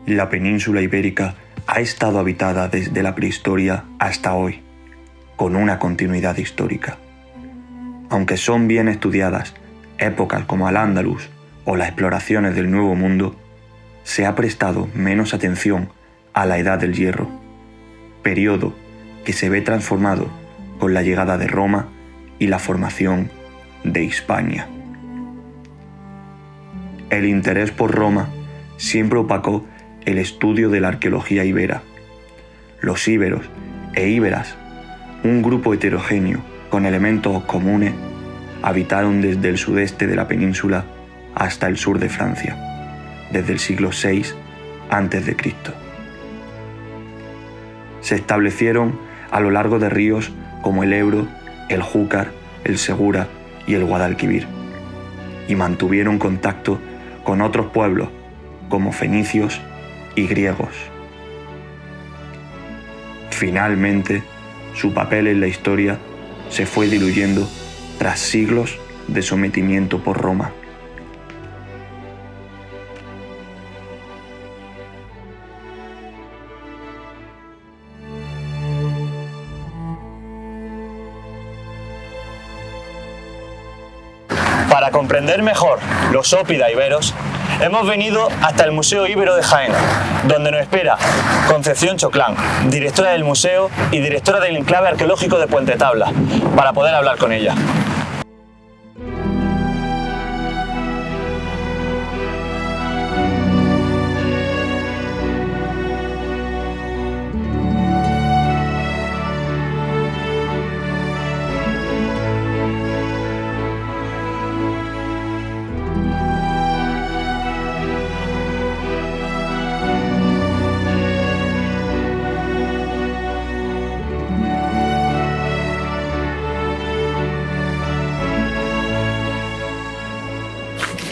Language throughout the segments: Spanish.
La península ibérica ha estado habitada desde la prehistoria hasta hoy, con una continuidad histórica. Aunque son bien estudiadas épocas como Al-Ándalus o las exploraciones del Nuevo Mundo, se ha prestado menos atención a la Edad del Hierro, periodo que se ve transformado con la llegada de Roma y la formación de Hispania. El interés por Roma siempre opacó el estudio de la arqueología íbera. Los íberos e íberas, un grupo heterogéneo con elementos comunes, habitaron desde el sudeste de la península hasta el sur de Francia, desde el siglo VI a.C. Se establecieron a lo largo de ríos como el Ebro, el Júcar, el Segura y el Guadalquivir, y mantuvieron contacto con otros pueblos como fenicios y griegos. Finalmente, su papel en la historia se fue diluyendo tras siglos de sometimiento por Roma. Para comprender mejor los Ópida iberos, hemos venido hasta el Museo Íbero de Jaén, donde nos espera Concepción Choclán, directora del museo y directora del enclave arqueológico de Puente Tabla, para poder hablar con ella.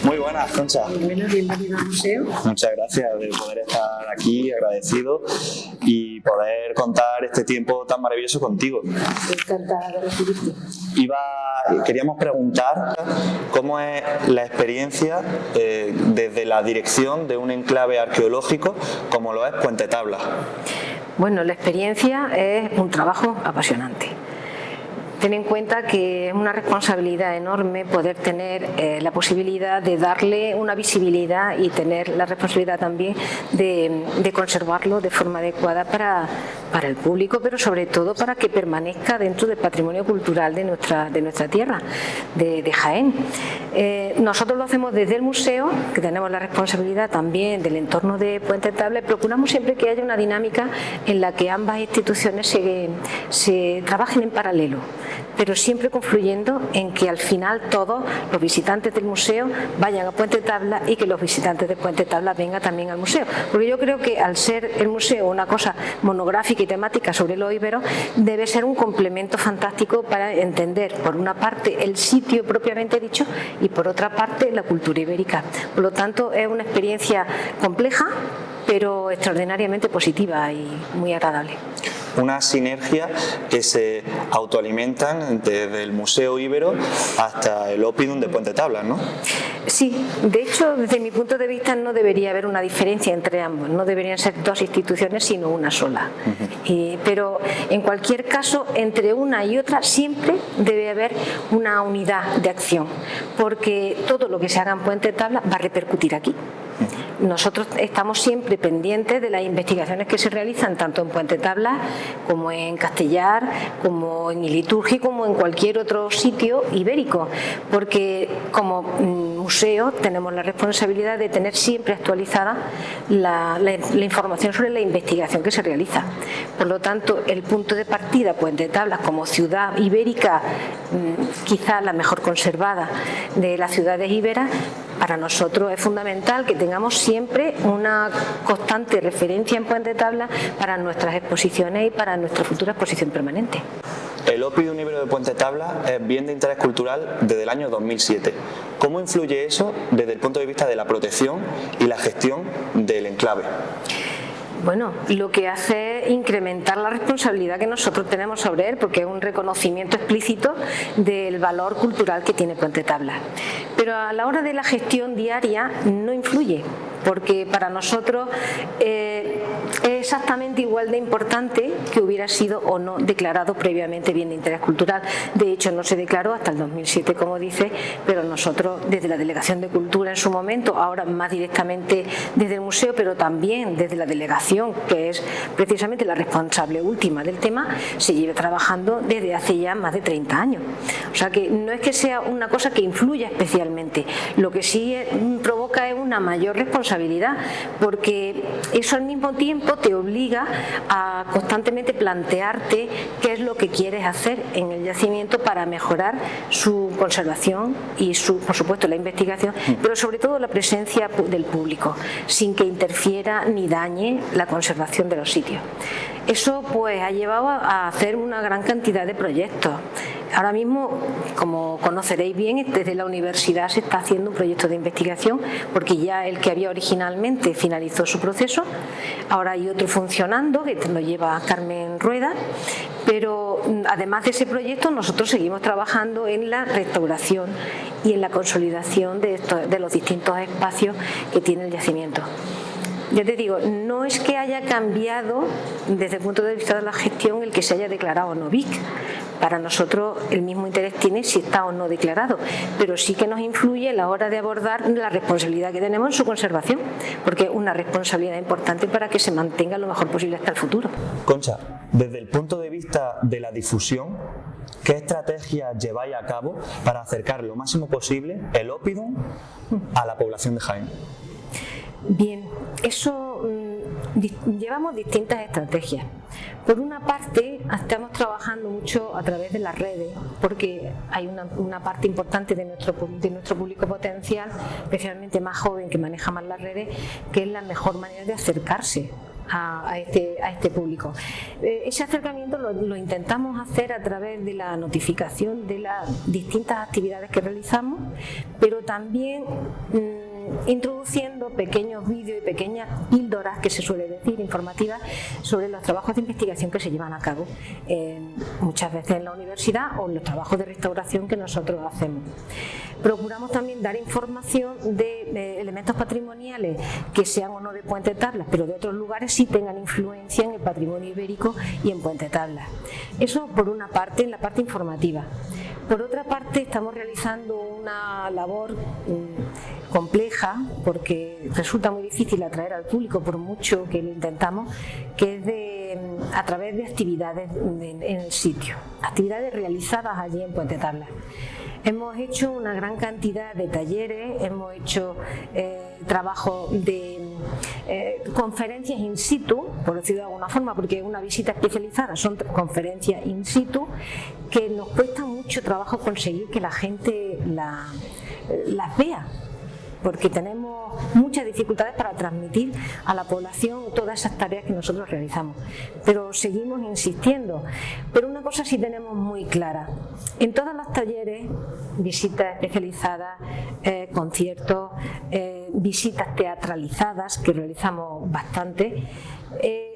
Muy buenas, Concha. Bueno, bienvenido al museo. Muchas gracias de poder estar aquí, agradecido, y poder contar este tiempo tan maravilloso contigo. Encantada de recibirte. Queríamos preguntar cómo es la experiencia desde la dirección de un enclave arqueológico como lo es Puente Tabla. Bueno, la experiencia es un trabajo apasionante. Ten en cuenta que es una responsabilidad enorme poder tener la posibilidad de darle una visibilidad y tener la responsabilidad también de conservarlo de forma adecuada para el público, pero sobre todo para que permanezca dentro del patrimonio cultural de nuestra tierra, de Jaén. Nosotros lo hacemos desde el museo, que tenemos la responsabilidad también del entorno de Puente Tabla, y procuramos siempre que haya una dinámica en la que ambas instituciones se trabajen en paralelo, pero siempre confluyendo en que al final todos los visitantes del museo vayan a Puente Tabla y que los visitantes de Puente Tabla vengan también al museo, porque yo creo que al ser el museo una cosa monográfica y temática sobre los íberos, debe ser un complemento fantástico para entender por una parte el sitio propiamente dicho y por otra parte la cultura ibérica. Por lo tanto, es una experiencia compleja pero extraordinariamente positiva y muy agradable. Una sinergia que se autoalimentan desde el Museo Íbero hasta el Oppidum de Puente Tabla, ¿no? Sí, de hecho, desde mi punto de vista no debería haber una diferencia entre ambos, no deberían ser dos instituciones sino una sola. Pero en cualquier caso, entre una y otra siempre debe haber una unidad de acción, porque todo lo que se haga en Puente Tabla va a repercutir aquí. Nosotros estamos siempre pendientes de las investigaciones que se realizan tanto en Puente Tabla como en Castellar, como en Iliturgi, como en cualquier otro sitio ibérico, porque como museo tenemos la responsabilidad de tener siempre actualizada la información sobre la investigación que se realiza. Por lo tanto, el punto de partida, Puente Tabla, como ciudad ibérica, quizá la mejor conservada de las ciudades íberas, para nosotros es fundamental que tengamos siempre una constante referencia en Puente Tabla para nuestras exposiciones y para nuestra futura exposición permanente. El Oppidum Íbero de Puente Tabla es bien de interés cultural desde el año 2007. ¿Cómo influye eso desde el punto de vista de la protección y la gestión del enclave? Bueno, lo que hace es incrementar la responsabilidad que nosotros tenemos sobre él, porque es un reconocimiento explícito del valor cultural que tiene Puente Tabla. Pero a la hora de la gestión diaria no influye, porque para nosotros es exactamente igual de importante que hubiera sido o no declarado previamente bien de interés cultural. De hecho, no se declaró hasta el 2007, como dice, pero nosotros desde la Delegación de Cultura en su momento, ahora más directamente desde el museo, pero también desde la delegación, que es precisamente la responsable última del tema, se lleva trabajando desde hace ya más de 30 años. O sea que no es que sea una cosa que influya especialmente, lo que sí provoca es una mayor responsabilidad, porque eso al mismo tiempo te obliga a constantemente plantearte qué es lo que quieres hacer en el yacimiento para mejorar su conservación y por supuesto la investigación, pero sobre todo la presencia del público, sin que interfiera ni dañe la conservación de los sitios. Eso pues ha llevado a hacer una gran cantidad de proyectos. Ahora mismo, como conoceréis bien, desde la universidad se está haciendo un proyecto de investigación, porque ya el que había originalmente finalizó su proceso. Ahora hay otro funcionando, que lo lleva Carmen Rueda, pero además de ese proyecto nosotros seguimos trabajando en la restauración y en la consolidación de los distintos espacios que tiene el yacimiento. Ya te digo, no es que haya cambiado desde el punto de vista de la gestión el que se haya declarado no BIC. Para nosotros el mismo interés tiene si está o no declarado, pero sí que nos influye a la hora de abordar la responsabilidad que tenemos en su conservación, porque es una responsabilidad importante para que se mantenga lo mejor posible hasta el futuro. Concha, desde el punto de vista de la difusión, ¿qué estrategias lleváis a cabo para acercar lo máximo posible el Oppidum a la población de Jaén? Bien, eso llevamos distintas estrategias. Por una parte, estamos trabajando mucho a través de las redes, porque hay una parte importante de nuestro público potencial, especialmente más joven, que maneja más las redes, que es la mejor manera de acercarse a este público. Ese acercamiento lo intentamos hacer a través de la notificación de las distintas actividades que realizamos, pero también introduciendo pequeños vídeos y pequeñas píldoras, que se suele decir, informativas, sobre los trabajos de investigación que se llevan a cabo muchas veces en la universidad o en los trabajos de restauración que nosotros hacemos. Procuramos también dar información de elementos patrimoniales que sean o no de Puente Tablas, pero de otros lugares sí tengan influencia en el patrimonio ibérico y en Puente Tablas. Eso por una parte, en la parte informativa. Por otra parte, estamos realizando una labor compleja, porque resulta muy difícil atraer al público por mucho que lo intentamos, que es a través de actividades en el sitio, actividades realizadas allí en Puente Tablas. Hemos hecho una gran cantidad de talleres, hemos hecho trabajo de conferencias in situ, por decirlo de alguna forma, porque una visita especializada son conferencias in situ que nos cuesta mucho trabajo conseguir que la gente las vea, porque tenemos muchas dificultades para transmitir a la población todas esas tareas que nosotros realizamos, pero seguimos insistiendo. Pero una cosa sí tenemos muy clara: en todos los talleres, visitas especializadas, conciertos, visitas teatralizadas, que realizamos bastante,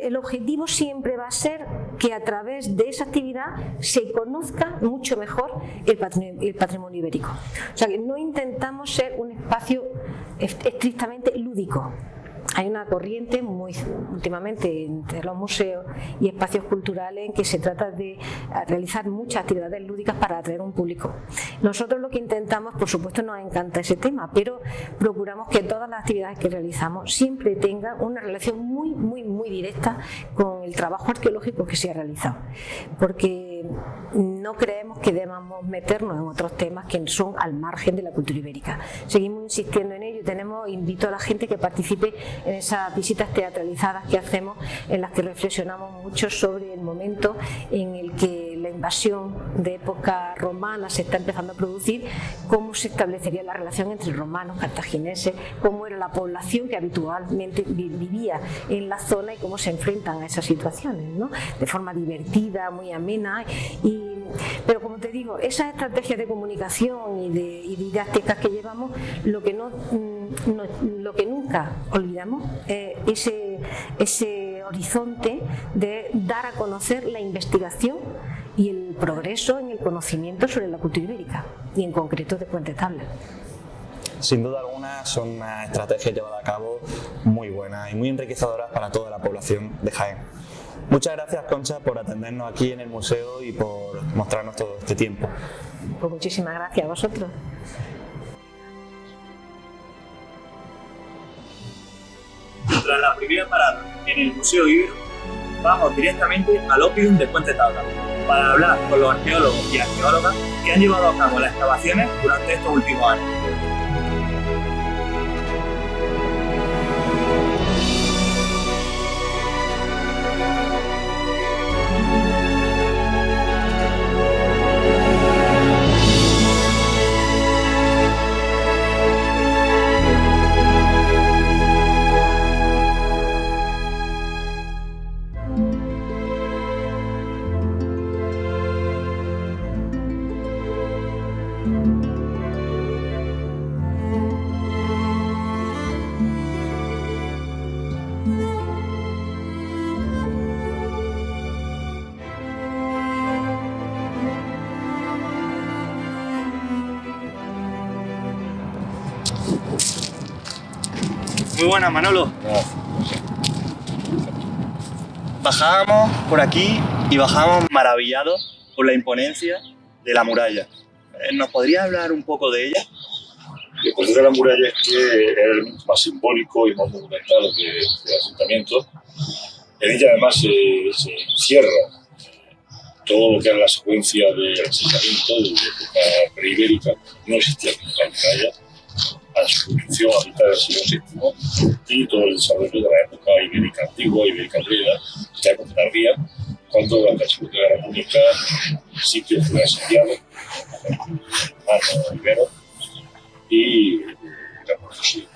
el objetivo siempre va a ser que a través de esa actividad se conozca mucho mejor el patrimonio ibérico. O sea, que no intentamos ser un espacio estrictamente lúdico. Hay una corriente muy últimamente entre los museos y espacios culturales en que se trata de realizar muchas actividades lúdicas para atraer un público. Nosotros lo que intentamos, por supuesto nos encanta ese tema, pero procuramos que todas las actividades que realizamos siempre tengan una relación muy directa con el trabajo arqueológico que se ha realizado, porque no creemos que debamos meternos en otros temas que son al margen de la cultura ibérica. Seguimos insistiendo en ello. Invito a la gente que participe en esas visitas teatralizadas que hacemos, en las que reflexionamos mucho sobre el momento en el que la invasión de época romana se está empezando a producir, cómo se establecería la relación entre romanos, cartagineses, cómo era la población que habitualmente vivía en la zona y cómo se enfrentan a esas situaciones, ¿no? De forma divertida, muy amena. Pero como te digo, esas estrategias de comunicación y didácticas que llevamos, lo que nunca olvidamos es ese horizonte de dar a conocer la investigación y el progreso en el conocimiento sobre la cultura ibérica, y en concreto de Puente Tablas. Sin duda alguna son unas estrategias llevadas a cabo muy buenas y muy enriquecedoras para toda la población de Jaén. Muchas gracias, Concha, por atendernos aquí en el museo y por mostrarnos todo este tiempo. Pues muchísimas gracias a vosotros. Tras la primera parada en el Museo Ibero, vamos directamente al Oppidum de Puente Tabla para hablar con los arqueólogos y arqueólogas que han llevado a cabo las excavaciones durante estos últimos años. Muy buenas, Manolo. Bajábamos por aquí y bajábamos maravillados por la imponencia de la muralla. ¿Nos podría hablar un poco de ella? Lo que de la muralla es que es el elemento más simbólico y más monumental del asentamiento. En ella además se encierra todo lo que era la secuencia del asentamiento de la época preibérica. No existía nunca la muralla, a su construcción a mitad del siglo VII y todo el desarrollo de la época ibérica antigua, ibérica griega, la época tardía, cuando durante la Segunda Guerra Púnica el sitio fue asediado por Ibero y la profesión.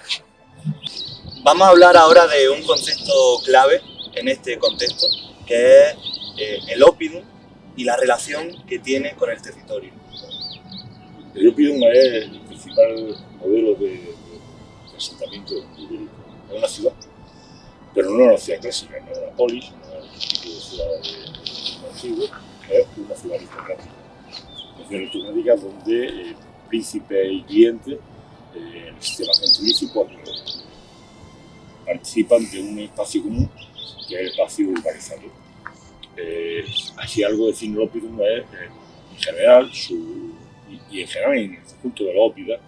Vamos a hablar ahora de un concepto clave en este contexto, que es el Oppidum y la relación que tiene con el territorio. El Oppidum es el principal modelo de asentamiento ibérico. Es una ciudad, pero no una ciudad clásica, no es una polis, no es un tipo de ciudad antiguo, es una ciudad aristocrática. Una ciudad aristocrática donde príncipe y cliente, el sistema pontificio, participan de un espacio común, que es el espacio urbanizado. Así algo de cine Oppidum es, en general, y en general en el conjunto de la ópida,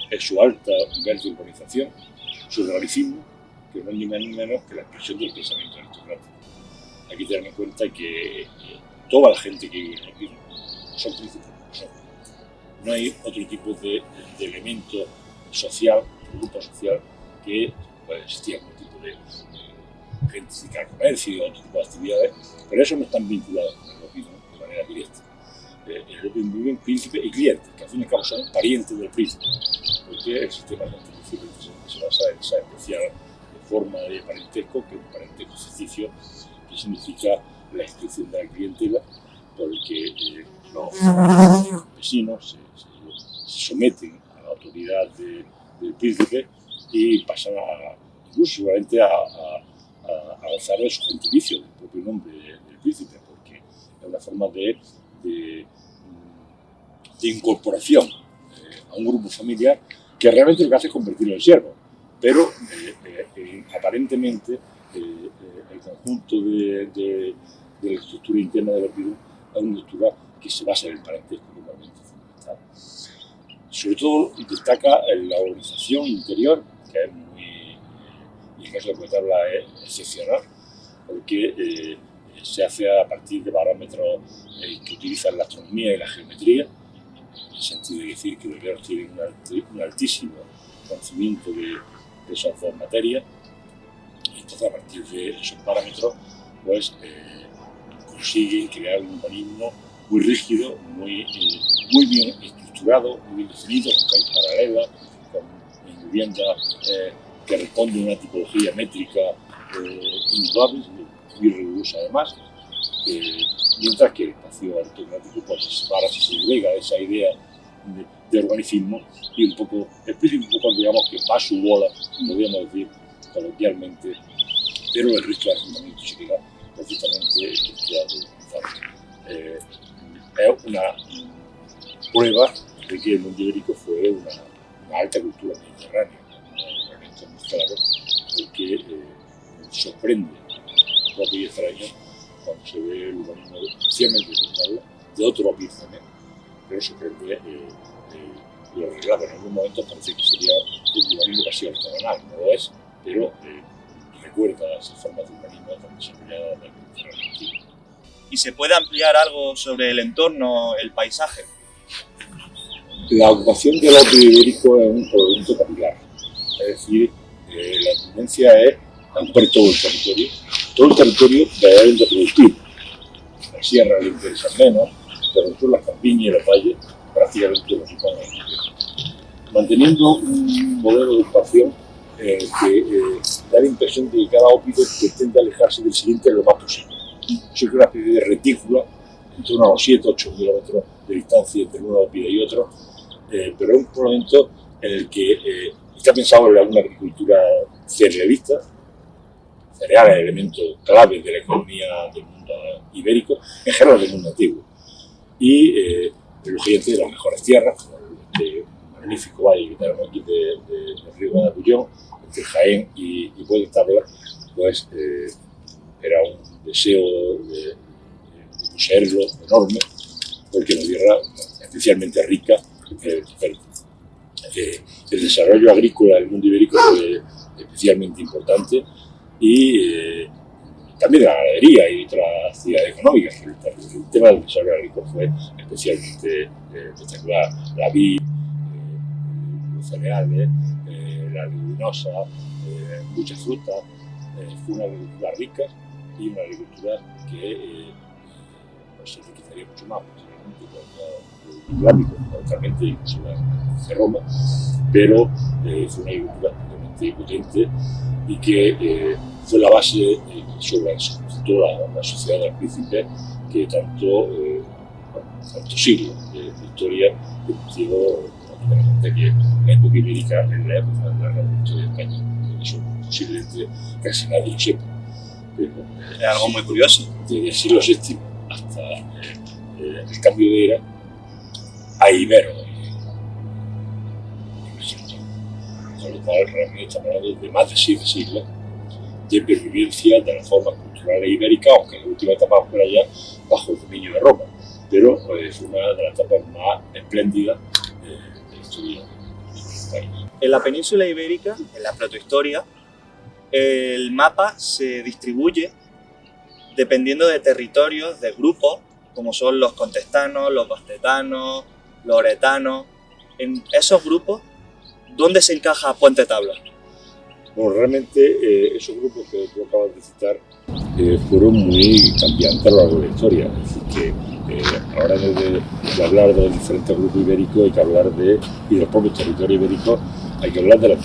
es su alta nivel de urbanización, su realismo, que no es ni más ni menos que la expresión del pensamiento aristocrático. Aquí tener en cuenta que toda la gente que vive en Oppidum son príncipes. No hay otro tipo de elemento social, de grupo social, que puede existir algún tipo de gente que haga comercio y otro tipo de actividades, pero eso no están vinculados con el Oppidum de manera directa. El Oppidum vive en príncipe y cliente, que al fin y al cabo son parientes del príncipe, porque el sistema pontificio se basa en esa especial forma de parentesco, que es un parentesco ficticio, que significa la inscripción de la clientela, porque los vecinos se someten a la autoridad del príncipe y pasan incluso seguramente a gozar de su gentilicio, del propio nombre del príncipe, porque es una forma de incorporación a un grupo familiar que realmente lo que hace es convertirlo en siervo, pero aparentemente el conjunto de la estructura interna del Oppidum es una estructura que se basa en el parentesco normalmente fundamental. Sobre todo destaca la organización interior, que es muy, y en caso de Puente Tabla es excepcional, porque se hace a partir de parámetros que utilizan la astronomía y la geometría, en el sentido de decir que los iberos tienen un altísimo conocimiento de esas dos materias, y entonces a partir de esos parámetros pues consiguen crear un urbanismo muy rígido, muy bien estructurado, muy bien definido, con calles paralelas, con viviendas que responden a una tipología métrica indudable, muy rigurosa además, mientras que el espacio aristocrático pues, se separa, se segrega de esa idea de urbanicismo y un poco, el príncipe un poco digamos que va a su bola, podríamos decir coloquialmente, pero el resto del asentamiento se queda perfectamente estructurado y organizado. Es una prueba de que el mundo ibérico fue una alta cultura mediterránea. Mediterráneo, un elemento muy claro, porque sorprende un poco y extraño cuando se ve el urbanismo especialmente de otro origen, pero sorprende lo arreglado. En algún momento parece que sería un urbanismo casi ortogonal, no lo es, pero recuerda esas formas de urbanismo tan desarrolladas del Mediterráneo antiguo. ¿Y se puede ampliar algo sobre el entorno, el paisaje? La ocupación del ópido ibérico es un producto capilar, es decir, la tendencia es ocupar todo el territorio verdaderamente productivo. La sierra le interesa menos, pero las campiñas y los valles prácticamente lo ocupan en el manteniendo un modelo de ocupación que da la impresión de que cada ópido pretende alejarse del siguiente lo más posible. Es una especie de retícula en torno a los 7-8 kilómetros de distancia entre un ópido y otro, pero es un momento en el que está pensado en una agricultura cerealista. Cereal es el elemento clave de la economía del mundo ibérico, en general del mundo antiguo. Y lógicamente de las mejores tierras, como este magnífico valle que tenemos aquí del río Guadalquivir, entre Jaén y Puerto Tabla, pues era un deseo de poseerlo enorme, porque es una tierra especialmente rica. El desarrollo agrícola del mundo ibérico fue especialmente importante y también la ganadería y otras actividades económicas. El tema del desarrollo agrícola fue especialmente espectacular. La vid, los cereales, la leguminosa, muchas frutas. Fue una agricultura rica y una agricultura que se enriquecería mucho más posteriormente con el islámico, fundamentalmente, incluso de Roma, pero fue una agricultura realmente potente y que fue la base sobre la que se construyó la sociedad del príncipe que tantos siglos de historia permitió prácticamente que la época ibérica en la época de la Revolución de España. Eso posiblemente casi nadie lo sepa. Pero, es algo muy curioso. Desde el siglo VII hasta el cambio de era, hay iberos con lo cual realmente estamos hablando de más de 7 siglos de pervivencia de las formas culturales ibéricas, aunque en la última etapa fuera ya bajo el dominio de Roma, pero es una de las etapas más espléndidas de la historia del país. En la península ibérica, en la protohistoria, el mapa se distribuye dependiendo de territorios, de grupos, como son los contestanos, los bastetanos, los oretanos. En esos grupos, ¿dónde se encaja Puente Tabla? Bueno, realmente esos grupos que tú acabas de citar fueron muy cambiantes a lo largo de la historia. Es decir, que ahora de hablar de los diferentes grupos ibéricos hay que hablar y de los propios territorios ibéricos hay que hablar de las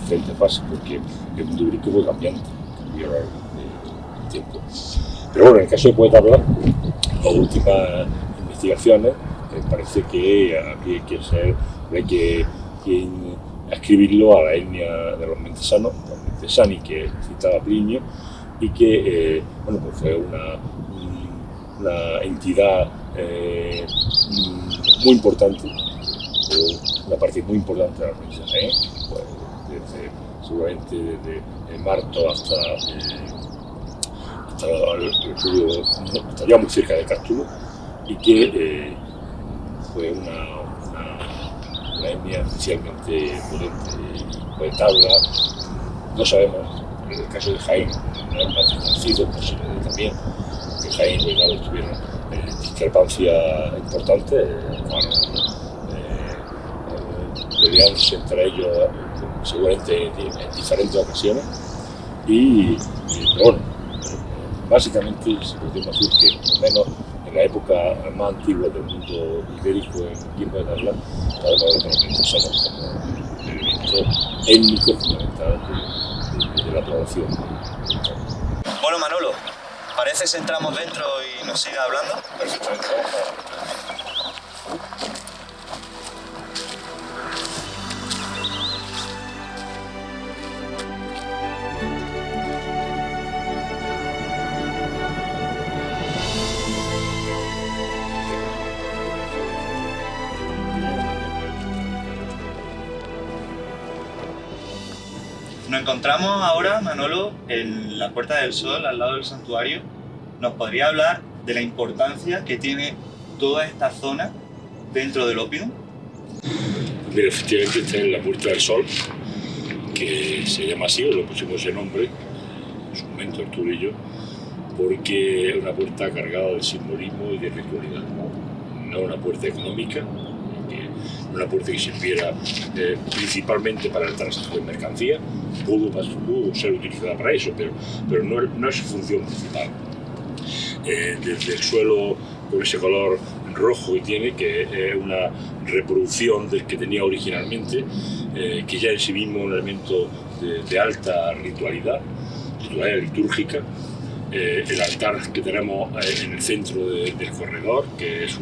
diferentes fases, porque el mundo ibérico fue cambiante, cambió a lo largo del tiempo. Pero bueno, en el caso de Puente Tabla, las últimas investigaciones parece que hay que ascribirlo a la etnia de los mentesanos, los mentesani que citaba Plinio, y que bueno, pues fue una entidad muy importante, una parte muy importante de la provincia de Jaén, pues, seguramente desde Marto hasta ya muy cerca de Cástulo, y que fue una etnia especialmente potente y potable. No sabemos, en el caso de Jaén, no es más desconocido, posible también, que Jaén y Benares tuvieron discrepancias importantes, peleándose entre ellos seguramente en diferentes ocasiones, pero bueno, básicamente se podría decir que por lo menos en la época más antigua del mundo ibérico, en el tiempo de Tabla, sabemos que los mentesanos como elemento étnico fundamental de la población. Bueno, Manolo, parece que entramos dentro y nos sigue hablando. Perfectamente. encontramos ahora, Manolo, en la Puerta del Sol, al lado del santuario. ¿Nos podría hablar de la importancia que tiene toda esta zona dentro del Oppidum? Mira, efectivamente está en la Puerta del Sol, que se llama así, o le pusimos ese nombre, en su momento Arturo y yo, porque es una puerta cargada de simbolismo y de ritualidad. No es una puerta económica, una puerta que sirviera principalmente para el tránsito de mercancía, pudo ser utilizada para eso, pero no es su función principal. Desde el suelo, con ese color rojo que tiene, que es una reproducción del que tenía originalmente, que ya en sí mismo es un elemento de alta ritualidad litúrgica. El altar que tenemos en el centro del corredor, que es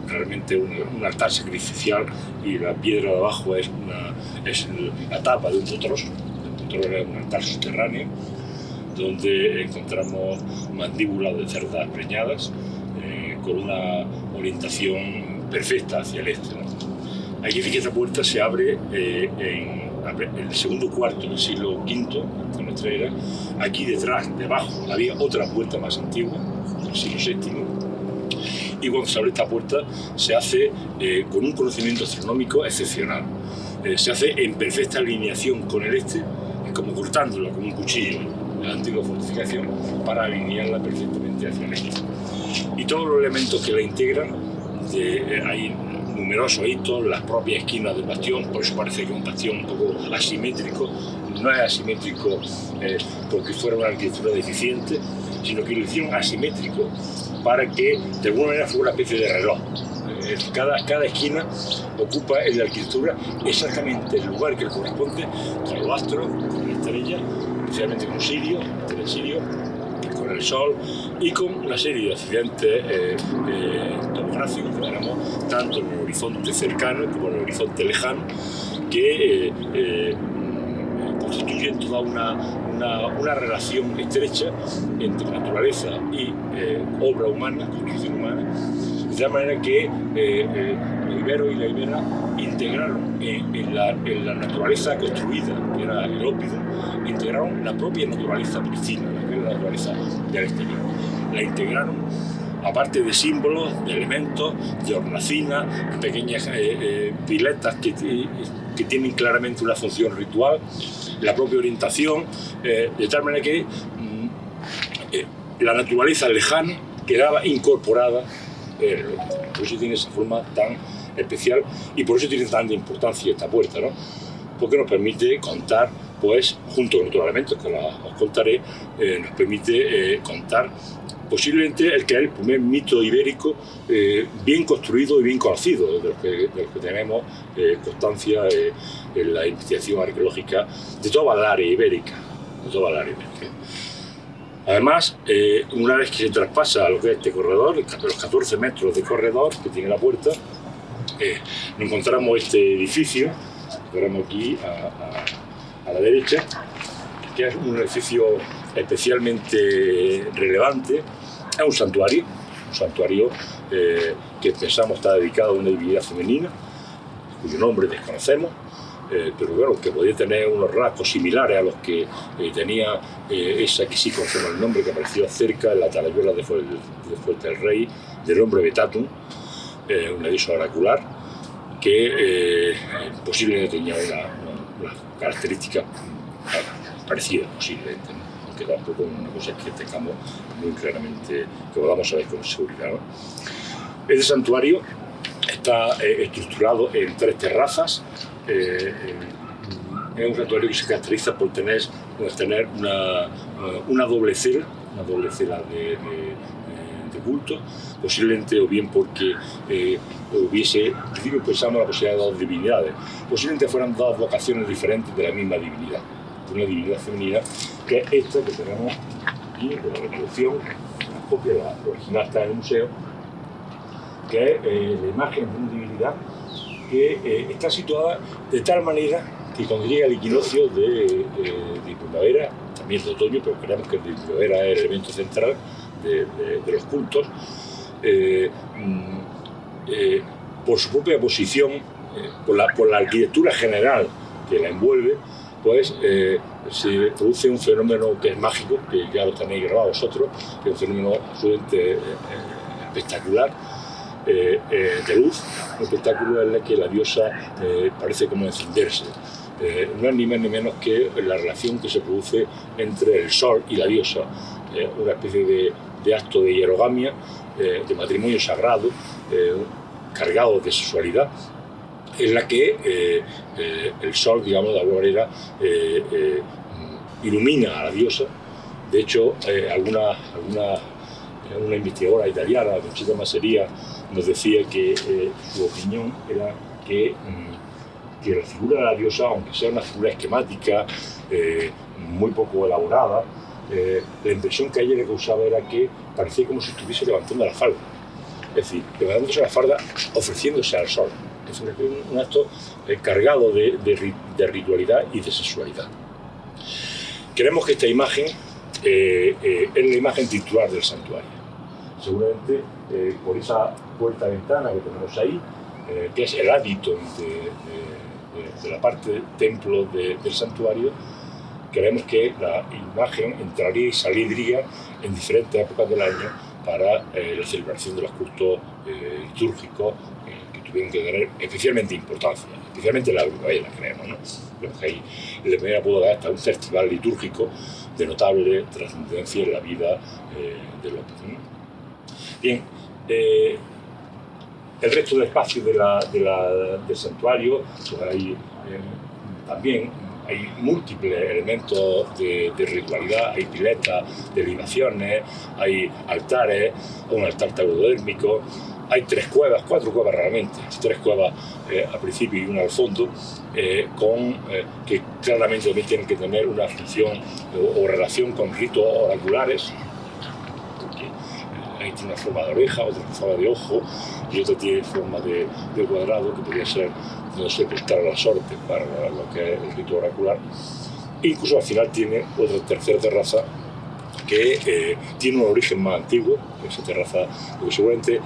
realmente un altar sacrificial, y la piedra de abajo es la tapa de un potros. El potros es un altar subterráneo donde encontramos mandíbulas de cerdas preñadas con una orientación perfecta hacia el este, ¿no? Aquí sí que esta puerta se abre en el segundo cuarto del siglo V de nuestra era. Aquí detrás, debajo, había otra puerta más antigua, del siglo VII. Y cuando se abre esta puerta se hace con un conocimiento astronómico excepcional. Se hace en perfecta alineación con el este, como cortándola con un cuchillo, la antigua fortificación, para alinearla perfectamente hacia el este. Y todos los elementos que la integran, hay numerosos hitos, las propias esquinas del bastión, por eso parece que es un bastión un poco asimétrico. No es asimétrico porque fuera una arquitectura deficiente, sino que lo hicieron asimétrico para que de alguna manera fuera una especie de reloj. Cada esquina ocupa en la arquitectura exactamente el lugar que le corresponde, con los astros, con la estrella, especialmente con Sirio, el Sirio, con el Sol, y con una serie de accidentes topográficos que tenemos tanto en el horizonte cercano como en el horizonte lejano, que constituyen toda una relación estrecha entre naturaleza y obra humana, construcción humana, de tal manera que los iberos y la ibera integraron en la naturaleza construida, que era el Oppidum, integraron la propia naturaleza pristina, la naturaleza del exterior. La integraron, aparte de símbolos, de elementos, de hornacinas, pequeñas piletas que tienen claramente una función ritual, la propia orientación, de tal manera que la naturaleza lejana quedaba incorporada en el Oppidum. Por eso tiene esa forma tan especial y por eso tiene tanta importancia esta puerta, ¿no? Porque nos permite contar, pues, junto con otros elementos que os contaré, nos permite contar posiblemente el que es el primer mito ibérico bien construido y bien conocido, de los que tenemos constancia en la investigación arqueológica de toda la área ibérica. Además, una vez que se traspasa a lo que es este corredor, los 14 metros de corredor que tiene la puerta, nos encontramos este edificio que vemos aquí a la derecha, que es un edificio especialmente relevante. Es un santuario que pensamos está dedicado a una divinidad femenina, cuyo nombre desconocemos, pero bueno, que podía tener unos rasgos similares a los que tenía esa que sí conocemos el nombre, que apareció cerca en la talayuela de Fuerte del Rey, del hombre Betatum, una diosa oracular, que posiblemente tenía una característica parecida, posiblemente, ¿no? Aunque tampoco es una cosa que tengamos muy claramente, que podamos saber con seguridad, ¿no? Este santuario está estructurado en 3 terrazas. Es un santuario que se caracteriza por tener una doble cela de culto, posiblemente o bien porque hubiese, al principio pensamos la posibilidad de 2 divinidades, posiblemente fueran 2 vocaciones diferentes de la misma divinidad, una divinidad femenina, que es esta que tenemos aquí, de la reproducción, la copia, la original está en el museo, que es la imagen de una divinidad que está situada de tal manera que cuando llega el equinoccio de primavera, también de otoño, pero creemos que el de primavera es el elemento central de los cultos, por su propia posición, por la arquitectura general que la envuelve, pues se produce un fenómeno que es mágico, que ya lo tenéis grabado vosotros, que es un fenómeno absolutamente espectacular, de luz, un espectáculo en el que la diosa parece como encenderse. No es ni más ni menos que la relación que se produce entre el sol y la diosa, una especie de acto de hierogamia, de matrimonio sagrado, cargado de sexualidad, en la que el sol, digamos, de alguna manera ilumina a la diosa. De hecho, una investigadora italiana, Conchita Masseria, nos decía que su opinión era que la figura de la diosa, aunque sea una figura esquemática, muy poco elaborada, la impresión que a ella le causaba era que parecía como si estuviese levantando la falda. Es decir, levantándose la falda, ofreciéndose al sol. Es un acto cargado de ritualidad y de sexualidad. Creemos que esta imagen es la imagen titular del santuario. Seguramente por esa puerta-ventana que tenemos ahí, que es el hábito de la parte del templo del santuario, creemos que la imagen entraría y saldría en diferentes épocas del año para la celebración de los cultos litúrgicos que tuvieron que tener especialmente importancia, especialmente la primavera, creemos, ¿no? Vemos que ahí en la primavera pudo dar hasta un festival litúrgico de notable trascendencia en la vida de López, ¿no? Bien, el resto del espacio del santuario, pues hay también hay múltiples elementos de ritualidad, hay piletas de libaciones, hay altares, un altar taurodérmico, hay 4 cuevas realmente, 3 cuevas al principio y una al fondo, que claramente también tienen que tener una función o relación con ritos oraculares. Ahí tiene una forma de oreja, otra forma de ojo y otra tiene forma de cuadrado, que podría ser donde se prestara la sorte para lo que es el rito oracular. Incluso al final tiene otra tercera terraza que tiene un origen más antiguo, que esa terraza, porque seguramente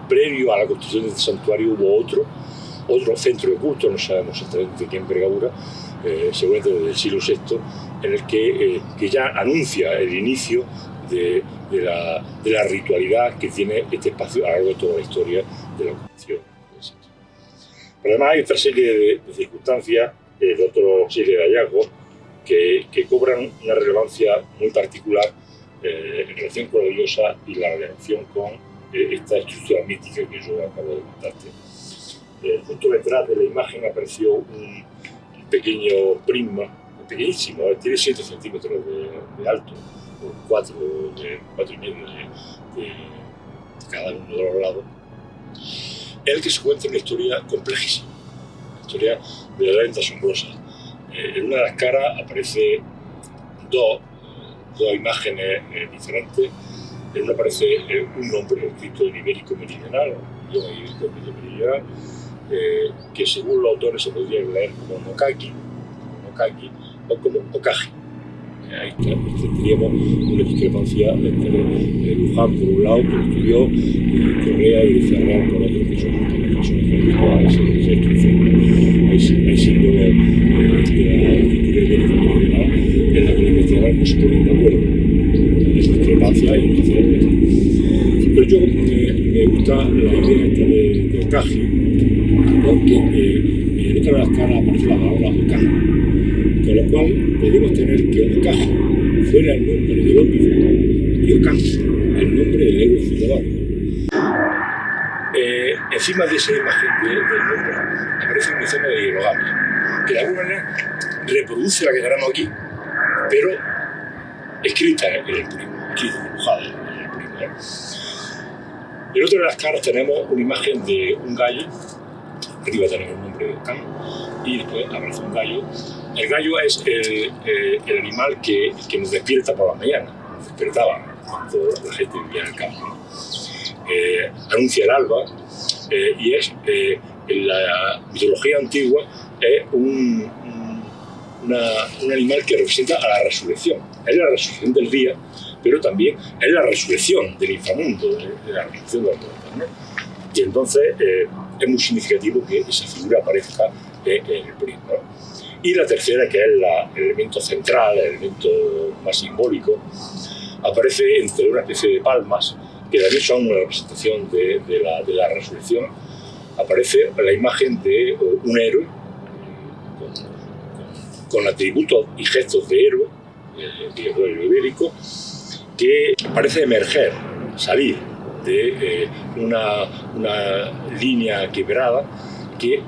previo a la construcción de este santuario hubo otro centro de culto, no sabemos exactamente de qué envergadura, seguramente desde el siglo VI, en el que ya anuncia el inicio de la ritualidad que tiene este espacio a lo largo de toda la historia de la ocupación. Pero además hay otra serie de circunstancias, de otra serie de hallazgos que cobran una relevancia muy particular en relación con la diosa y la relación con esta estructura mítica que yo acabo de contarte. Justo detrás de la imagen apareció un pequeño prisma, pequeñísimo, tiene 7 centímetros de alto, 4,5 de cada uno de los lados, el que se cuenta una historia complejísima, una historia verdaderamente asombrosa. En una de las caras aparece dos imágenes diferentes. En una aparece un nombre escrito en ibérico meridional, que según los autores se podría leer como Nokaki o como Okaji. Ahí tendríamos una discrepancia entre Luján por un lado, que estudió, Correa y Ferrer por otro, que son ejemplos de esa instrucción. Hay símbolos de la escritura ibérica en la que los investigadores no se ponen de acuerdo. Hay discrepancia y diferencias. Pero yo me gusta la idea esta de Okaji, porque en otra de las caras aparece la palabra Okaji. Con lo cual podemos tener que Okaji fuera el nombre de López y Ocaji el nombre del héroe fundador. Encima de esa imagen del nombre aparece una escena de hierogamia, que de alguna manera reproduce la que tenemos aquí, pero escrita en el primo, escrita, dibujada en el primo. En otra de las caras tenemos una imagen de un gallo, arriba tenemos el nombre de Ocán, y después aparece un gallo. El gallo es el animal que nos despierta por la mañana, nos despertaba cuando la gente vivía en el campo. Anuncia el alba y es, en la mitología antigua, es un animal que representa a la resurrección. Es la resurrección del día, pero también es la resurrección del inframundo, de la resurrección de los muertos, ¿no? Y entonces es muy significativo que esa figura aparezca en el prisma, ¿no? Y la tercera, que es el elemento central, el elemento más simbólico, aparece entre una especie de palmas, que también son una representación de la resurrección. Aparece la imagen de un héroe con atributos y gestos de héroe, de héroe ibérico, que parece emerger, salir de una línea quebrada que,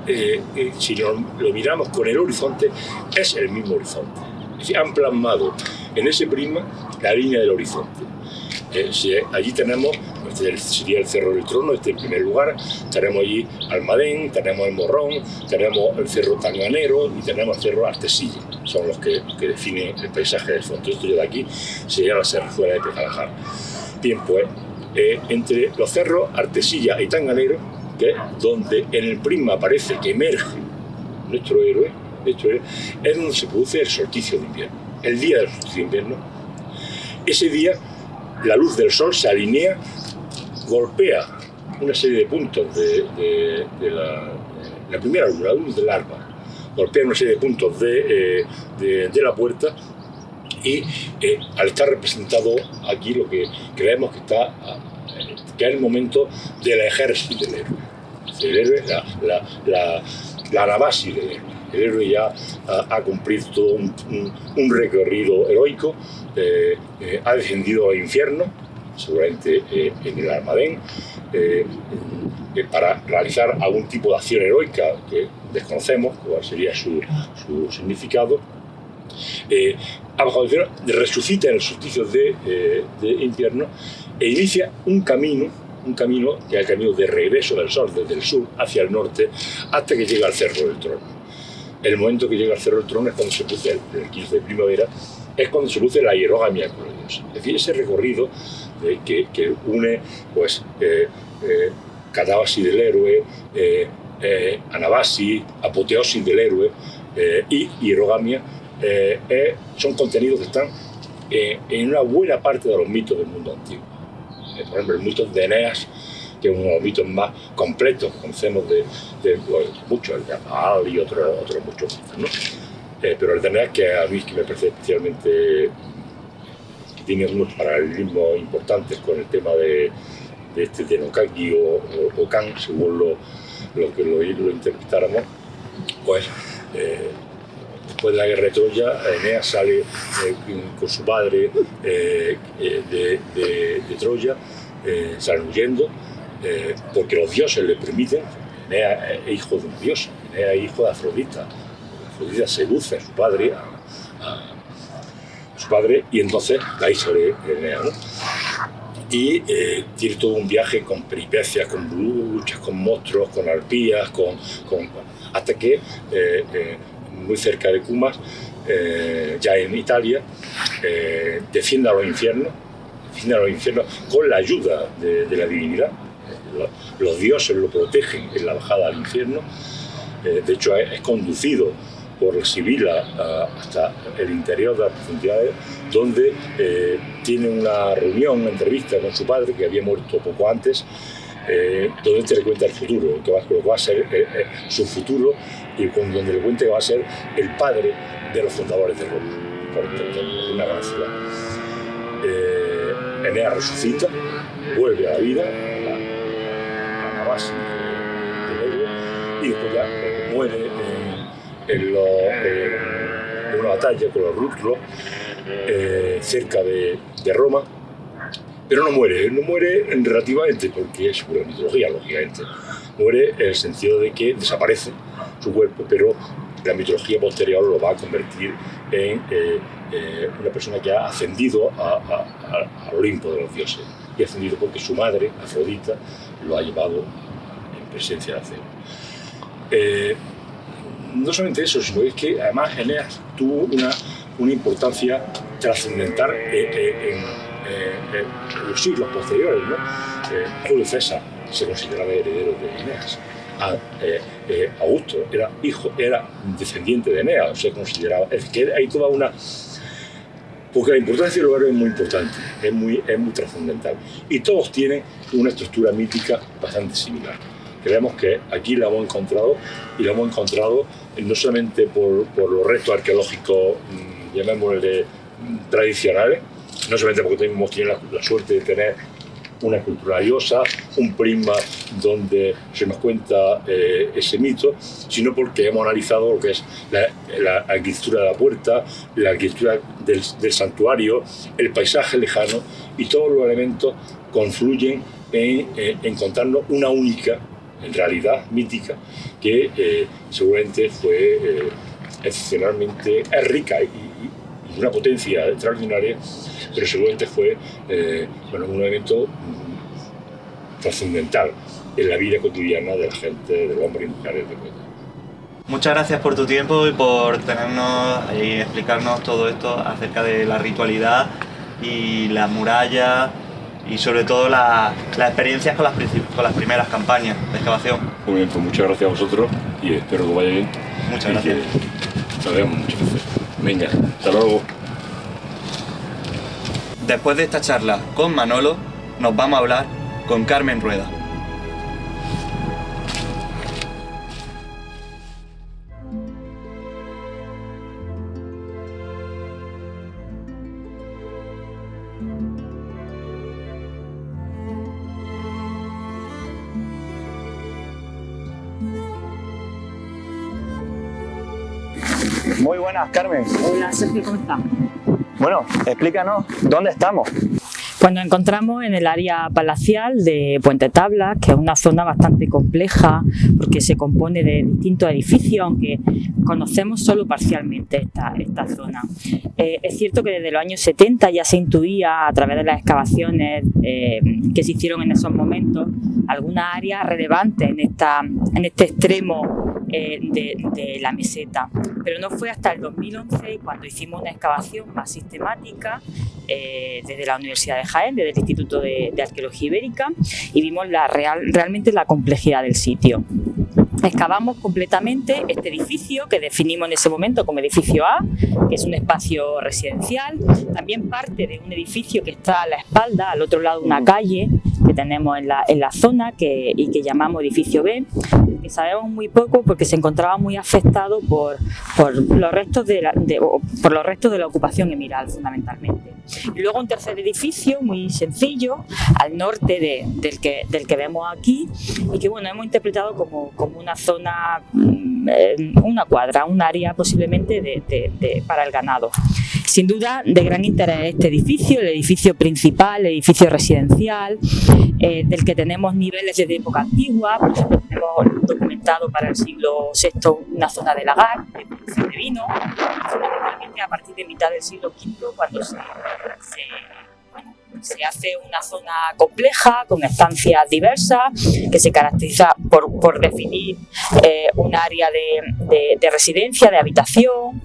si lo miramos con el horizonte, es el mismo horizonte. Es decir, han plasmado en ese prisma la línea del horizonte. Allí tenemos, sería el Cerro del Trono, en primer lugar, tenemos allí Almadén, tenemos el Morrón, tenemos el Cerro Tanganero y tenemos el Cerro Artesilla. Son los que definen el paisaje del fondo. Esto de aquí sería la serrazuela de Pecalajar. Bien, pues, entre los cerros Artesilla y Tanganero, que es donde en el prisma aparece que emerge nuestro héroe, es donde se produce el solsticio de invierno. El día del solsticio de invierno, ese día la luz del sol se alinea, golpea una serie de puntos de la primera luz, la luz del alba, golpea una serie de puntos de la puerta y al estar representado aquí lo que creemos que es el momento del ejército del héroe. El héroe, la anabasi del héroe. El héroe ya ha cumplido todo un recorrido heroico, ha descendido al infierno, seguramente en el Almadén, para realizar algún tipo de acción heroica que desconocemos cuál sería su significado. Abajo del cielo resucita en el solsticio de invierno e inicia un camino que es el camino de regreso del sol desde el sur hacia el norte hasta que llega al Cerro del Trono. El momento que llega al Cerro del Trono es cuando se produce el 15 de primavera, es cuando se produce la hierogamia con los dioses. Es decir, ese recorrido que une pues, catábasis del héroe, anabasi, apoteosis del héroe y hierogamia, son contenidos que están en una buena parte de los mitos del mundo antiguo. Por ejemplo, el mito de Eneas, que es uno de los mitos más completos que conocemos de muchos, el de Amal y otros muchos mitos, ¿no? Pero el de Eneas, que a mí me parece especialmente, que tiene unos paralelismos importantes con el tema de Nokagi o Kan, según lo que lo interpretáramos, pues después de la guerra de Troya, Eneas sale con su padre de Troya, salen huyendo, porque los dioses le permiten. Eneas es hijo de un dios, Eneas es hijo de Afrodita. Afrodita seduce a su padre, y entonces la hija de Eneas, ¿no? Y tiene todo un viaje con peripecias, con luchas, con monstruos, con arpías, hasta que muy cerca de Cumas, ya en Italia, defiende a los infiernos con la ayuda de la divinidad. Los dioses lo protegen en la bajada al infierno. De hecho, es conducido por Sibila hasta el interior de las profundidades, donde tiene una reunión, una entrevista con su padre, que había muerto poco antes, donde te le cuenta el futuro, lo que va a ser su futuro, y donde le cuenta que va a ser el padre de los fundadores de Roma, una gran ciudad. Eneas resucita, vuelve a la vida, a la base del héroe, y después ya muere en una batalla con los rútulos cerca de Roma. Pero no muere relativamente, porque es una mitología, lógicamente. Muere en el sentido de que desaparece su cuerpo, pero la mitología posterior lo va a convertir en una persona que ha ascendido al Olimpo de los dioses. Y ha ascendido porque su madre, Afrodita, lo ha llevado en presencia del cielo. No solamente eso, sino es que además Eneas tuvo una importancia trascendental en los siglos posteriores, ¿no? Julio César se consideraba heredero de Eneas. Augusto era descendiente de Eneas, se consideraba. Es que hay toda una. Porque la importancia del lugar es muy importante, es muy trascendental. Y todos tienen una estructura mítica bastante similar. creemos que aquí la hemos encontrado, y la hemos encontrado no solamente por los restos arqueológicos, llamémosle tradicionales, no solamente porque hemos tenido la suerte de tener una escultura diosa, un prisma donde se nos cuenta ese mito, sino porque hemos analizado lo que es la arquitectura de la puerta, la arquitectura del santuario, el paisaje lejano, y todos los elementos confluyen en contarnos una única, en realidad mítica, que seguramente fue excepcionalmente rica y de una potencia extraordinaria, pero seguramente fue un elemento trascendental en la vida cotidiana de la gente, del hombre y mujeres de Cuenca. Muchas gracias por tu tiempo y por tenernos y explicarnos todo esto acerca de la ritualidad y las murallas y sobre todo las experiencias con las primeras campañas de excavación. Muy bien, pues muchas gracias a vosotros y espero que vaya bien. Muchas gracias. Nos vemos muchas veces. Venga, hasta luego. Después de esta charla con Manolo, nos vamos a hablar con Carmen Rueda. Muy buenas, Carmen. Hola, Sergio, ¿cómo estás? Bueno, explícanos dónde estamos. Pues nos encontramos en el área palacial de Puente Tablas, que es una zona bastante compleja porque se compone de distintos edificios, aunque conocemos solo parcialmente esta zona. Es cierto que desde los años 70 ya se intuía a través de las excavaciones que se hicieron en esos momentos algunas áreas relevantes en este extremo de la meseta, pero no fue hasta el 2011 cuando hicimos una excavación más sistemática desde la Universidad de Jaén, desde el Instituto de Arqueología Ibérica, y vimos realmente la complejidad del sitio. Excavamos completamente este edificio que definimos en ese momento como edificio A, que es un espacio residencial, también parte de un edificio que está a la espalda, al otro lado de una calle que tenemos en la zona y que llamamos edificio B, que sabemos muy poco porque se encontraba muy afectado por los restos de la ocupación emiral, fundamentalmente. Y luego un tercer edificio muy sencillo al norte del que vemos aquí, y que hemos interpretado como una zona, una cuadra, un área posiblemente para el ganado. Sin duda, de gran interés este edificio, el edificio principal, el edificio residencial, del que tenemos niveles desde época antigua. Por ejemplo, tenemos documentado para el siglo VI una zona de lagar, de producción de vino, fundamentalmente a partir de mitad del siglo V, cuando se hace una zona compleja, con estancias diversas, que se caracteriza por definir un área de residencia, de habitación,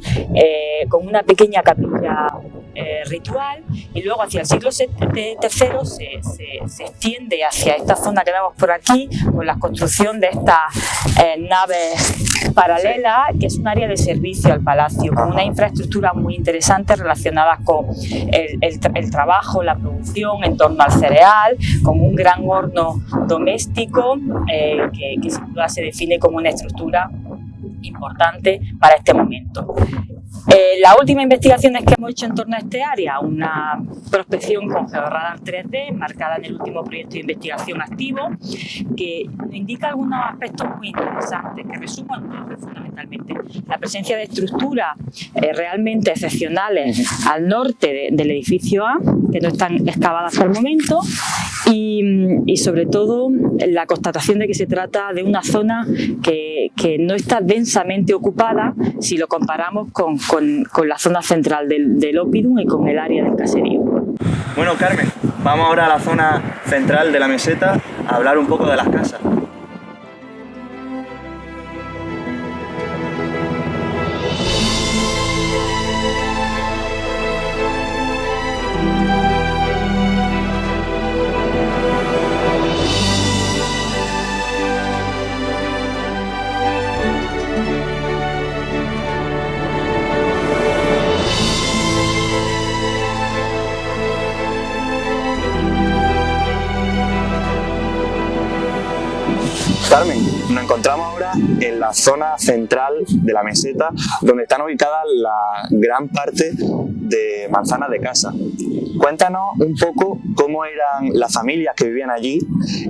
con una pequeña capilla ritual, y luego hacia el siglo III se extiende hacia esta zona que vemos por aquí, con la construcción de estas naves paralelas, que es un área de servicio al palacio, con una infraestructura muy interesante relacionada con el trabajo, la producción en torno al cereal, con un gran horno doméstico que sin duda se define como una estructura importante para este momento. Las últimas investigaciones que hemos hecho en torno a este área, una prospección con georradar 3D marcada en el último proyecto de investigación activo, que nos indica algunos aspectos muy interesantes que resumen fundamentalmente la presencia de estructuras realmente excepcionales al norte del edificio A, que no están excavadas hasta el momento, y sobre todo la constatación de que se trata de una zona que no está densamente ocupada si lo comparamos con la zona central del Oppidum y con el área del caserío. Bueno, Carmen, vamos ahora a la zona central de la meseta a hablar un poco de las casas. Carmen, nos encontramos ahora en la zona central de la meseta, donde están ubicadas la gran parte de manzanas de casa. Cuéntanos un poco cómo eran las familias que vivían allí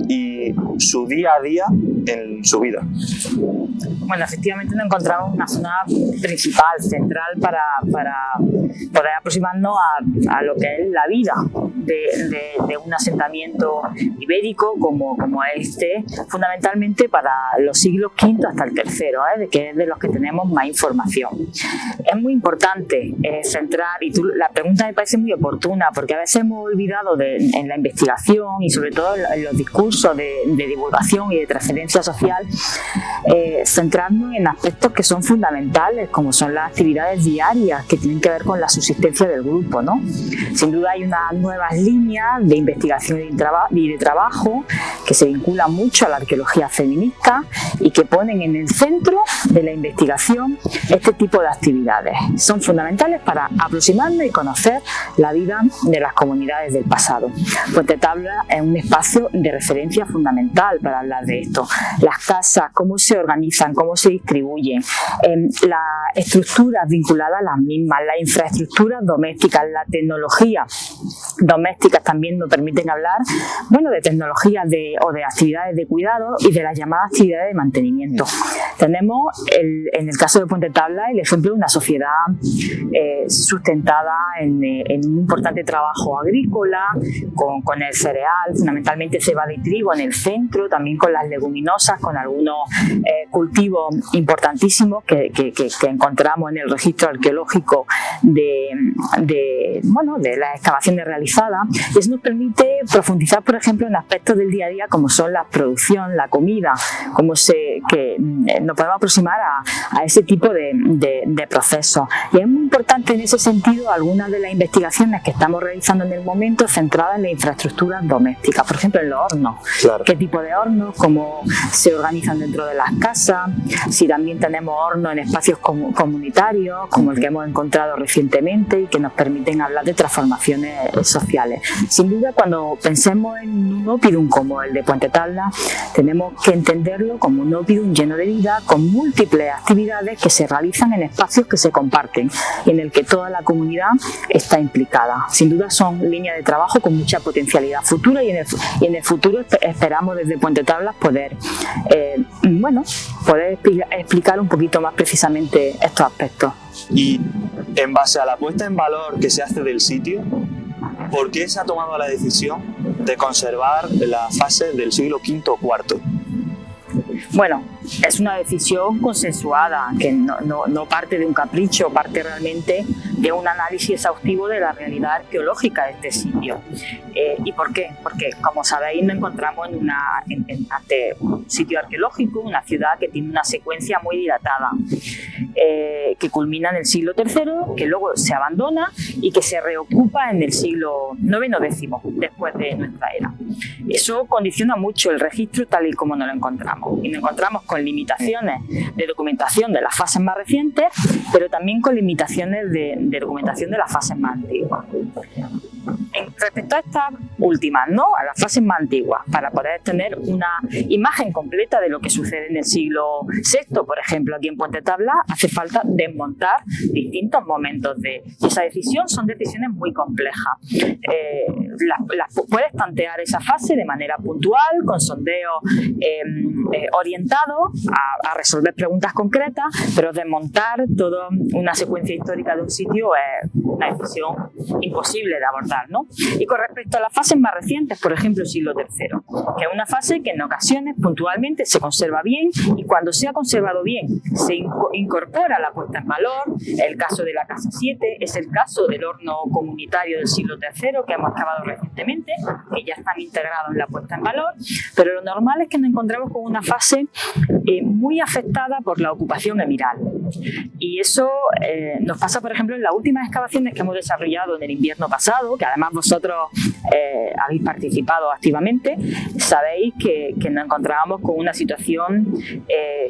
y su día a día en su vida. Bueno, efectivamente nos encontramos en una zona principal, central, para poder aproximarnos a lo que es la vida de un asentamiento ibérico como este, fundamentalmente para los siglos V hasta el III, que es de los que tenemos más información. Es muy importante centrar, y la pregunta me parece muy oportuna, porque a veces hemos olvidado en la investigación y sobre todo en los discursos de divulgación y de transferencia social, centrarnos en aspectos que son fundamentales, como son las actividades diarias que tienen que ver con la subsistencia del grupo, ¿no? Sin duda hay unas nuevas líneas de investigación y de trabajo que se vinculan mucho a la arqueología feminista y que ponen en el centro de la investigación este tipo de actividades. Son fundamentales para aproximarnos y conocer la vida de las comunidades del pasado. Puente Tabla es un espacio de referencia fundamental para hablar de esto. Las casas, cómo se organizan, cómo se distribuyen, las estructuras vinculadas a las mismas, las infraestructuras domésticas, la tecnología domésticas también nos permiten hablar, bueno, de tecnologías o de actividades de cuidado y de las llamadas actividades de mantenimiento. Tenemos, en el caso de Puente Tabla, el ejemplo de una sociedad sustentada en un importante trabajo agrícola, con el cereal, fundamentalmente cebada y trigo en el centro, también con las leguminosas, con algunos cultivos importantísimos que encontramos en el registro arqueológico de las excavaciones realizadas. Y eso nos permite profundizar, por ejemplo, en aspectos del día a día como son la producción, la comida, que nos podemos aproximar a ese tipo de procesos. Y es muy importante en ese sentido algunas de las investigaciones que estamos realizando en el momento centradas en las infraestructuras domésticas, por ejemplo en los hornos. Claro. ¿Qué tipo de hornos? ¿Cómo se organizan dentro de las casas? Si también tenemos hornos en espacios comunitarios, como el que hemos encontrado recientemente y que nos permiten hablar de transformaciones sociales. Sin duda, cuando pensemos en un oppidum como el de Puente Tabla, tenemos que entenderlo como un oppidum lleno de vida, con múltiples actividades que se realizan en espacios que se comparten y en el que toda la comunidad está implicada. Sin duda son líneas de trabajo con mucha potencialidad futura y en el futuro esperamos desde Puente Tabla poder explicar un poquito más precisamente estos aspectos. Y en base a la puesta en valor que se hace del sitio, ¿por qué se ha tomado la decisión de conservar la fase del siglo V o IV? Bueno, es una decisión consensuada, que no parte de un capricho, parte realmente de un análisis exhaustivo de la realidad arqueológica de este sitio. ¿Y por qué? Porque, como sabéis, nos encontramos ante un sitio arqueológico, una ciudad que tiene una secuencia muy dilatada, que culmina en el siglo III, que luego se abandona y que se reocupa en el siglo IX-X, después de nuestra era. Eso condiciona mucho el registro tal y como nos lo encontramos. Y nos encontramos con limitaciones de documentación de las fases más recientes, pero también con limitaciones de documentación de las fases más antiguas. Respecto a estas últimas, a las fases más antiguas, para poder tener una imagen completa de lo que sucede en el siglo VI, por ejemplo, aquí en Puente Tabla, hace falta desmontar distintos momentos de esa decisión. Son decisiones muy complejas. Puedes plantear esa fase de manera puntual, con sondeo orientado a resolver preguntas concretas, pero desmontar toda una secuencia histórica de un sitio es una decisión imposible de abordar, ¿no? Y con respecto a las fases más recientes, por ejemplo, el siglo III, que es una fase que en ocasiones puntualmente se conserva bien, y cuando se ha conservado bien se incorpora la puesta en valor. El caso de la Casa 7 es el caso del horno comunitario del siglo III que hemos acabado recientemente, que ya están integrados en la puesta en valor, pero lo normal es que nos encontramos con una fase muy afectada por la ocupación emiral. Y eso nos pasa, por ejemplo, en las últimas excavaciones que hemos desarrollado en el invierno pasado, que además vosotros habéis participado activamente. Sabéis que nos encontrábamos con una situación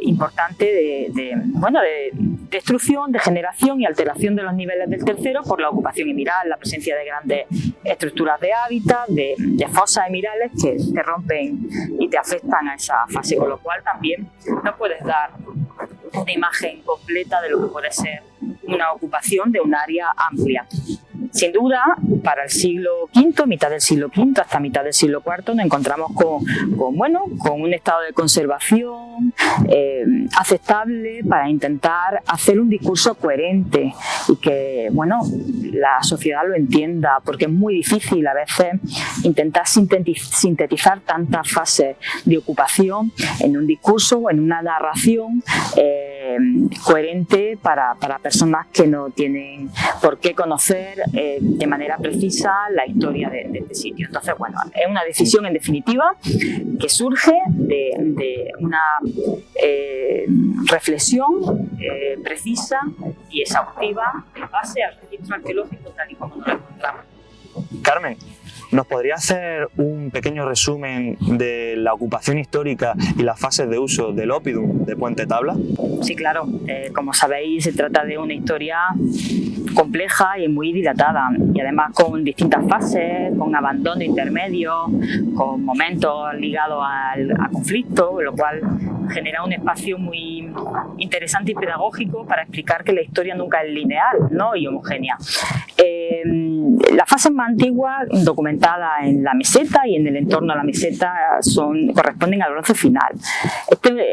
importante de destrucción, degeneración y alteración de los niveles del tercero por la ocupación emiral, la presencia de grandes estructuras de hábitat, de fosas emirales que te rompen y te afectan a esa fase, con lo cual también no puedes dar una imagen completa de lo que puede ser una ocupación de un área amplia. Sin duda, para el siglo V, mitad del siglo V hasta mitad del siglo IV, nos encontramos con un estado de conservación aceptable para intentar hacer un discurso coherente y que la sociedad lo entienda, porque es muy difícil a veces intentar sintetizar tantas fases de ocupación en un discurso o en una narración coherente para personas que no tienen por qué conocer de manera precisa la historia de este sitio. Entonces, es una decisión en definitiva que surge de una reflexión precisa y exhaustiva en base al registro arqueológico tal y como nos lo encontramos. Carmen, ¿nos podría hacer un pequeño resumen de la ocupación histórica y las fases de uso del Oppidum de Puente Tabla? Sí, claro. Como sabéis, se trata de una historia compleja y muy dilatada, y además con distintas fases, con abandono intermedio, con momentos ligados a conflicto, lo cual genera un espacio muy interesante y pedagógico para explicar que la historia nunca es lineal, ¿no? Y homogénea. Las fases más antiguas, documentadas en la meseta y en el entorno a la meseta, corresponden al bronce final.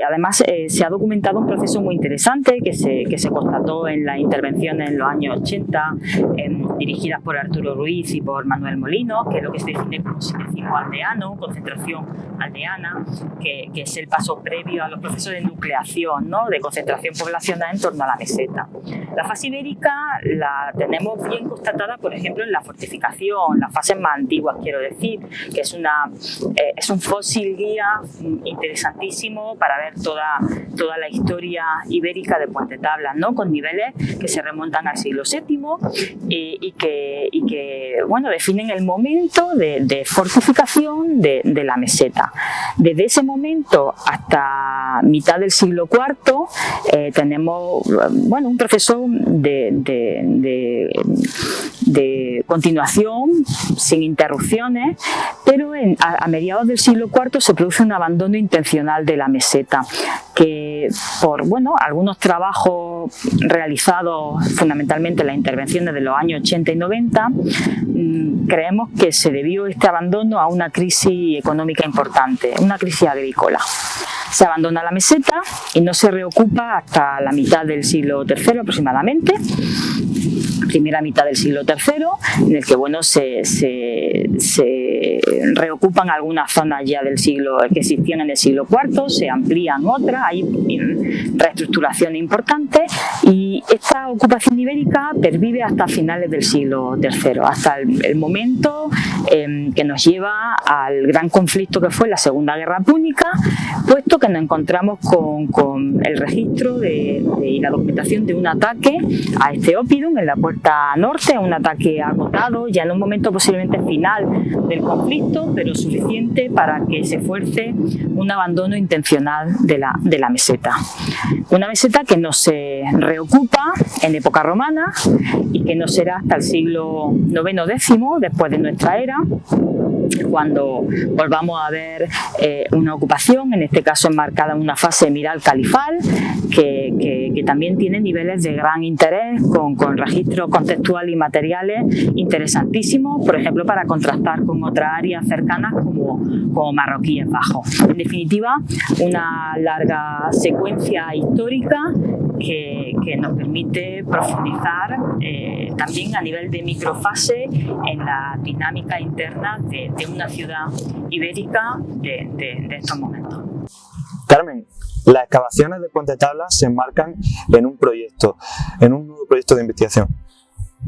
Además, se ha documentado un proceso muy interesante que se constató en las intervenciones en los años 80, dirigidas por Arturo Ruiz y por Manuel Molino, que es lo que se define como sinecismo aldeano, concentración aldeana, que es el paso previo a los procesos de nucleación, ¿no? De concentración poblacional en torno a la meseta. La fase ibérica la tenemos bien constatada, por ejemplo, en la fortificación, las fases más antiguas, quiero decir, que es un fósil guía interesantísimo para ver toda la historia ibérica de Puente Tabla, ¿no? Con niveles que se remontan al siglo VII y que definen el momento de fortificación de la meseta. Desde ese momento hasta mitad del siglo IV tenemos un proceso de continuación sin interrupciones, pero a mediados del siglo IV se produce un abandono intencional de la meseta, que por algunos trabajos realizados fundamentalmente en las intervenciones de los años 80 y 90, creemos que se debió este abandono a una crisis económica importante, una crisis agrícola. Se abandona la meseta y no se reocupa hasta la mitad del siglo III aproximadamente, primera mitad del siglo III, en el que se reocupan algunas zonas ya del siglo que existían en el siglo IV, se amplían otras, hay reestructuración importante, y esta ocupación ibérica pervive hasta finales del siglo III, hasta el momento que nos lleva al gran conflicto que fue la Segunda Guerra Púnica, puesto que nos encontramos con el registro y la documentación de un ataque a este Oppidum en la puerta norte, un ataque agotado ya en un momento posiblemente final del conflicto, pero suficiente para que se fuerce un abandono intencional de la meseta. Una meseta que no se reocupa en época romana y que no será hasta el siglo IX-X, después de nuestra era, cuando volvamos a ver una ocupación, en este caso enmarcada en una fase emiral califal, que también tiene niveles de gran interés, con registros contextuales y materiales interesantísimos, por ejemplo, para contrastar con otras áreas cercanas como Marroquíes Bajos. En definitiva, una larga secuencia histórica que nos permite profundizar también a nivel de microfase en la dinámica interna de una ciudad ibérica de estos momentos. Carmen, las excavaciones de Puente Tabla se enmarcan en un nuevo proyecto de investigación.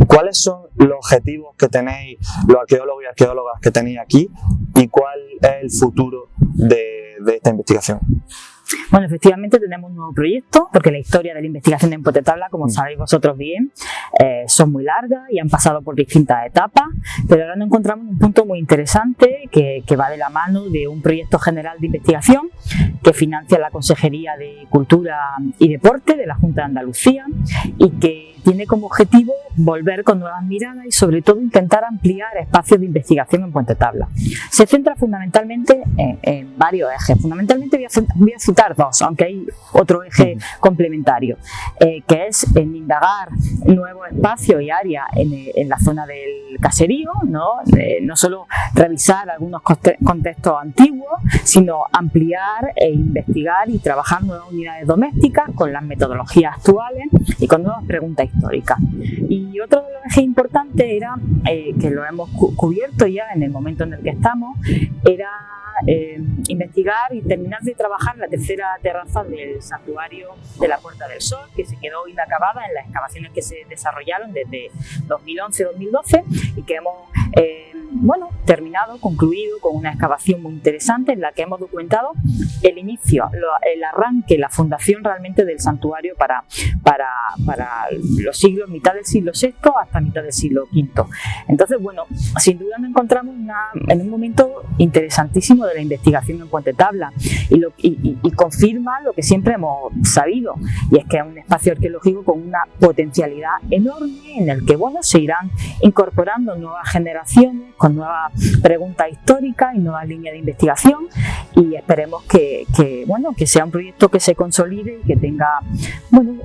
¿Cuáles son los objetivos que tenéis los arqueólogos y arqueólogas que tenéis aquí y cuál es el futuro de esta investigación? Bueno, efectivamente tenemos un nuevo proyecto, porque la historia de la investigación en Puente Tabla, como sabéis vosotros bien, son muy largas y han pasado por distintas etapas, pero ahora nos encontramos en un punto muy interesante que va de la mano de un proyecto general de investigación que financia la Consejería de Cultura y Deporte de la Junta de Andalucía y que tiene como objetivo volver con nuevas miradas y sobre todo intentar ampliar espacios de investigación en Puente Tabla. Se centra fundamentalmente en varios ejes. Fundamentalmente voy a citar dos, aunque hay otro eje complementario, que es en indagar nuevos espacios y áreas en la zona del caserío, no solo revisar algunos contextos antiguos, sino ampliar e investigar y trabajar nuevas unidades domésticas con las metodologías actuales y con nuevas preguntas históricas. Y otro de los ejes importantes era, que lo hemos cubierto ya en el momento en el que estamos, era investigar y terminar de trabajar la tercera terraza del santuario de la Puerta del Sol, que se quedó inacabada en las excavaciones que se desarrollaron desde 2011-2012 y que hemos concluido con una excavación muy interesante en la que hemos documentado el inicio, el arranque, la fundación realmente del santuario para los siglos, mitad del siglo VI hasta mitad del siglo V. Entonces, bueno, sin duda nos encontramos en un momento interesantísimo de la investigación en Puente Tabla y confirma lo que siempre hemos sabido, y es que es un espacio arqueológico con una potencialidad enorme en el que se irán incorporando nuevas generaciones con nuevas preguntas históricas y nuevas líneas de investigación, y esperemos que sea un proyecto que se consolide y que tenga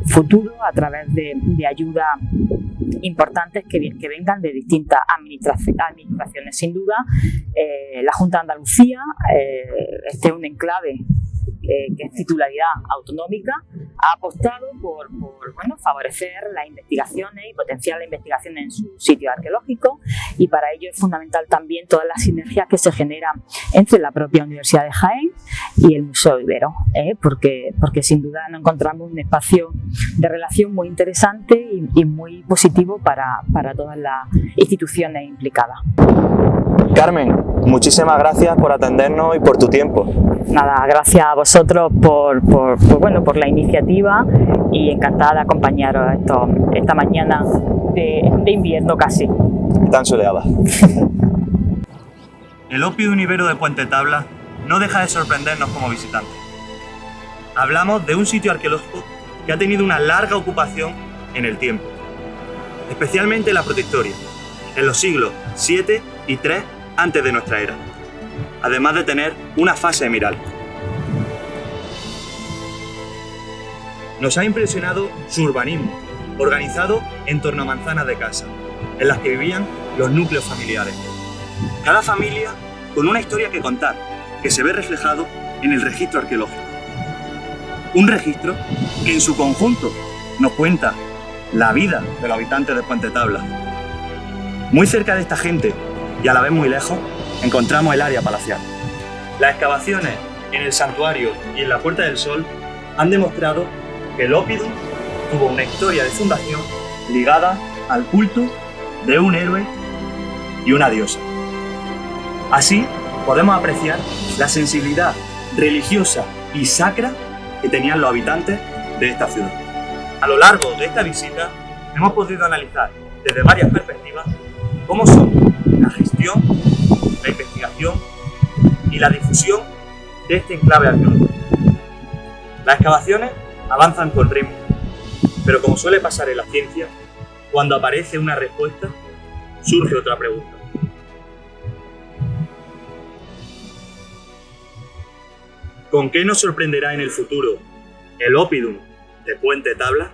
futuro a través de ayudas importantes que vengan de distintas administraciones. Sin duda, la Junta de Andalucía, este es un enclave que es titularidad autonómica, ha apostado por favorecer las investigaciones y potenciar la investigación en su sitio arqueológico, y para ello es fundamental también todas las sinergias que se generan entre la propia Universidad de Jaén y el Museo Ibero, porque sin duda nos encontramos un espacio de relación muy interesante y muy positivo para todas las instituciones implicadas. Carmen, muchísimas gracias por atendernos y por tu tiempo. Nada, gracias a vosotros por la iniciativa, y encantada de acompañaros esta mañana de invierno casi. Tan soleada. El Oppidum Ibero de Puente Tabla no deja de sorprendernos como visitantes. Hablamos de un sitio arqueológico que ha tenido una larga ocupación en el tiempo, especialmente en la protohistoria, en los siglos 7 y 3 antes de nuestra era, además de tener una fase emiral. Nos ha impresionado su urbanismo, organizado en torno a manzanas de casa, en las que vivían los núcleos familiares. Cada familia con una historia que contar, que se ve reflejado en el registro arqueológico. Un registro que en su conjunto nos cuenta la vida de los habitantes de Puente Tabla. Muy cerca de esta gente, y a la vez muy lejos, encontramos el área palacial. Las excavaciones en el santuario y en la Puerta del Sol han demostrado que el Oppidum tuvo una historia de fundación ligada al culto de un héroe y una diosa. Así podemos apreciar la sensibilidad religiosa y sacra que tenían los habitantes de esta ciudad. A lo largo de esta visita hemos podido analizar desde varias perspectivas cómo son la gestión, la investigación y la difusión de este enclave arqueológico. Las excavaciones avanzan con ritmo, pero como suele pasar en la ciencia, cuando aparece una respuesta, surge otra pregunta. ¿Con qué nos sorprenderá en el futuro el Oppidum de Puente Tabla?